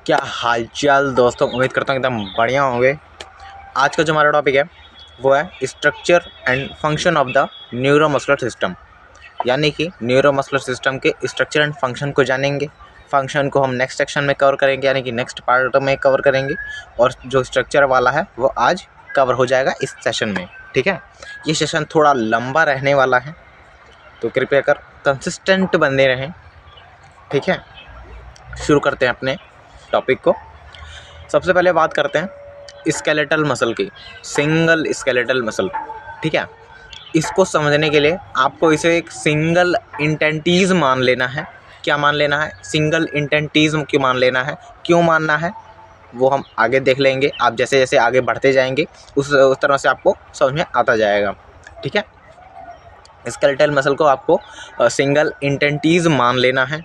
क्या हालचाल दोस्तों, उम्मीद करता हूँ एकदम बढ़िया होंगे। आज का जो हमारा टॉपिक है वो है structure and function of the neuromuscular system, यानी कि न्यूरोमस्कुलर सिस्टम के स्ट्रक्चर एंड फंक्शन को जानेंगे। फंक्शन को हम नेक्स्ट सेक्शन में कवर करेंगे, यानी कि नेक्स्ट पार्ट में कवर करेंगे, और जो स्ट्रक्चर वाला है वो आज कवर हो जाएगा इस सेशन में। ठीक है, ये सेशन थोड़ा लंबा रहने वाला है, तो कृपया कर कंसिस्टेंट बने रहें। ठीक है, शुरू करते हैं अपने टॉपिक को। सबसे पहले बात करते हैं स्केलेटल मसल की, सिंगल स्केलेटल मसल। ठीक है, इसको समझने के लिए आपको इसे एक सिंगल इंटेंटीज मान लेना है। क्या मान लेना है? सिंगल इंटेंटीज क्यों मान लेना है, क्यों मानना है, वो हम आगे देख लेंगे। आप जैसे जैसे आगे बढ़ते जाएंगे उस तरह से आपको समझ में आता जाएगा। ठीक है, स्केलेटल मसल को आपको सिंगल इंटेंटीज मान लेना है।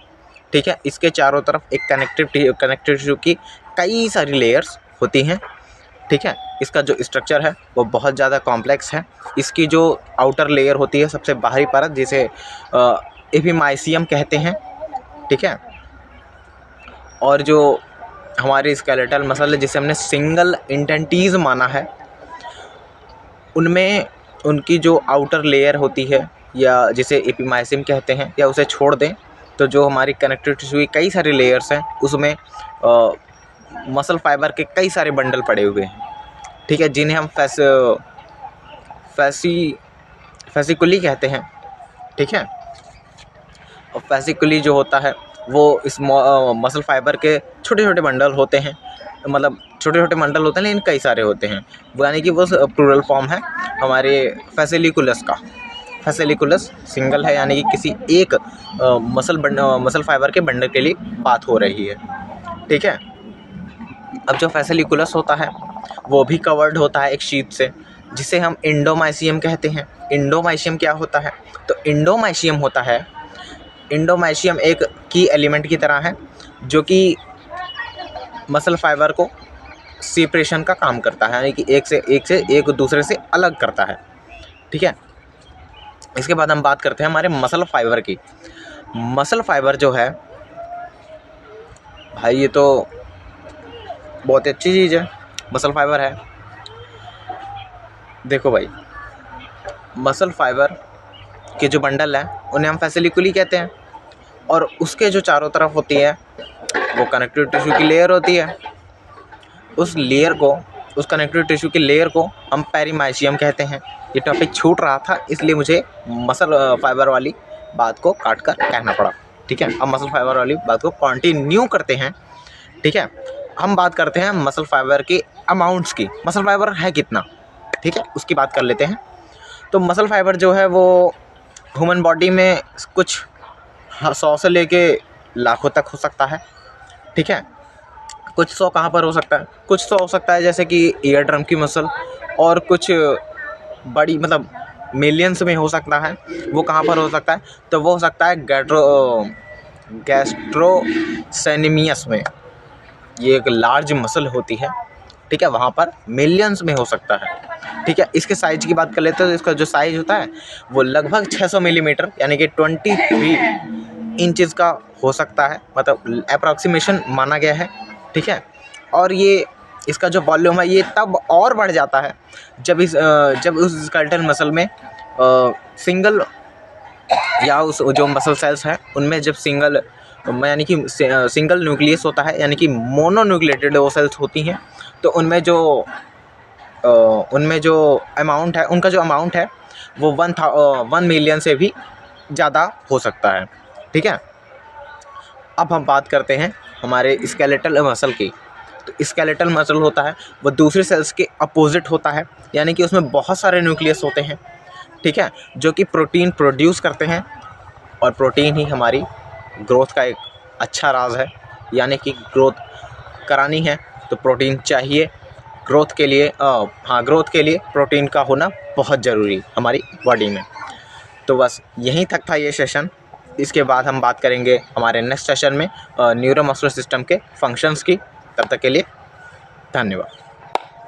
ठीक है, इसके चारों तरफ एक कनेक्टिव टिश्यू की कई सारी लेयर्स होती हैं। ठीक है, इसका जो स्ट्रक्चर है वो बहुत ज़्यादा कॉम्प्लेक्स है। इसकी जो आउटर लेयर होती है, सबसे बाहरी परत, जिसे एपिमाइसियम कहते हैं। ठीक है, और जो हमारी स्केलेटल मसल है जिसे हमने सिंगल इंटेंटीज माना है, उनमें उनकी जो आउटर लेयर होती है, या जिसे एपिमाइसियम कहते हैं, या उसे छोड़ दें तो जो हमारी कनेक्टिव टिश्यू की कई सारी लेयर्स हैं उसमें मसल फाइबर के कई सारे बंडल पड़े हुए हैं। ठीक है, जिन्हें हम फैसिकुली कहते हैं। ठीक है, और फैसिकुली जो होता है वो इस मसल फाइबर के छोटे छोटे बंडल होते हैं, मतलब छोटे छोटे बंडल होते हैं लेकिन कई सारे होते हैं, यानी कि वो प्लूरल फॉर्म है हमारे फैसिलिकुलस का। फैसिलिकुलस सिंगल है, यानी कि किसी एक मसल फाइबर के बंडल के लिए बात हो रही है। ठीक है, अब जो फैसिलिकुलस होता है वो भी कवर्ड होता है एक शीट से, जिसे हम इंडोमाइसियम कहते हैं। इंडोमाइसियम क्या होता है? तो इंडोमाइसियम एक की एलिमेंट की तरह है, जो कि मसल फाइबर को सेपरेशन का काम करता है, यानी कि एक दूसरे से अलग करता है। ठीक है, इसके बाद हम बात करते हैं हमारे मसल फाइबर की। मसल फाइबर जो है भाई, ये तो बहुत अच्छी चीज़ है, मसल फाइबर है। देखो भाई, मसल फाइबर के जो बंडल हैं उन्हें हम फैसिलिकुली कहते हैं, और उसके जो चारों तरफ होती है वो कनेक्टिव टिश्यू की लेयर होती है। उस कनेक्टिव टिश्यू की लेयर को हम पेरीमाइसियम कहते हैं। ये टॉपिक छूट रहा था, इसलिए मुझे मसल फाइबर वाली बात को काट कर कहना पड़ा। ठीक है, अब मसल फाइबर वाली बात को कंटिन्यू करते हैं। ठीक है, हम बात करते हैं मसल फाइबर के अमाउंट्स की। मसल फाइबर है कितना, ठीक है, उसकी बात कर लेते हैं। तो मसल फाइबर जो है वो ह्यूमन बॉडी में कुछ 100 से लेके लाखों तक हो सकता है। ठीक है, कुछ 100 कहाँ पर हो सकता है? कुछ 100 हो सकता है जैसे कि ईयर ड्रम की मसल, और कुछ बड़ी मतलब मिलियंस में हो सकता है। वो कहाँ पर हो सकता है? तो वो हो सकता है गैस्ट्रोसेनिमियस में। ये एक लार्ज मसल होती है। ठीक है, वहाँ पर मिलियंस में हो सकता है। ठीक है, इसके साइज की बात कर लेते हैं तो इसका जो साइज होता है वो लगभग 600 मिलीमीटर, यानी कि 23 इंचज़ का हो सकता है, मतलब अप्रॉक्सीमेशन माना गया है। ठीक है, और ये इसका जो वॉल्यूम है ये तब और बढ़ जाता है जब उस स्केलेटल मसल में सिंगल, या उस जो मसल सेल्स हैं उनमें जब यानी कि सिंगल न्यूक्लियस होता है, यानी कि मोनोन्यूक्लिएटेड वो सेल्स होती हैं, तो उनमें जो अमाउंट है, उनका जो अमाउंट है वो 1 मिलियन से भी ज़्यादा हो सकता है। ठीक है, अब हम बात करते हैं हमारे स्केलेटल मसल की। तो स्केलेटल मसल होता है वो दूसरे सेल्स के अपोजिट होता है, यानी कि उसमें बहुत सारे न्यूक्लियस होते हैं। ठीक है, जो कि प्रोटीन प्रोड्यूस करते हैं, और प्रोटीन ही हमारी ग्रोथ का एक अच्छा राज है। यानी कि ग्रोथ करानी है तो प्रोटीन चाहिए ग्रोथ के लिए। ग्रोथ के लिए प्रोटीन का होना बहुत ज़रूरी हमारी बॉडी में। तो बस यहीं तक था ये सेशन। इसके बाद हम बात करेंगे हमारे नेक्स्ट सेशन में न्यूरोमस्कुलर सिस्टम के फंक्शंस की। तब तक के लिए धन्यवाद।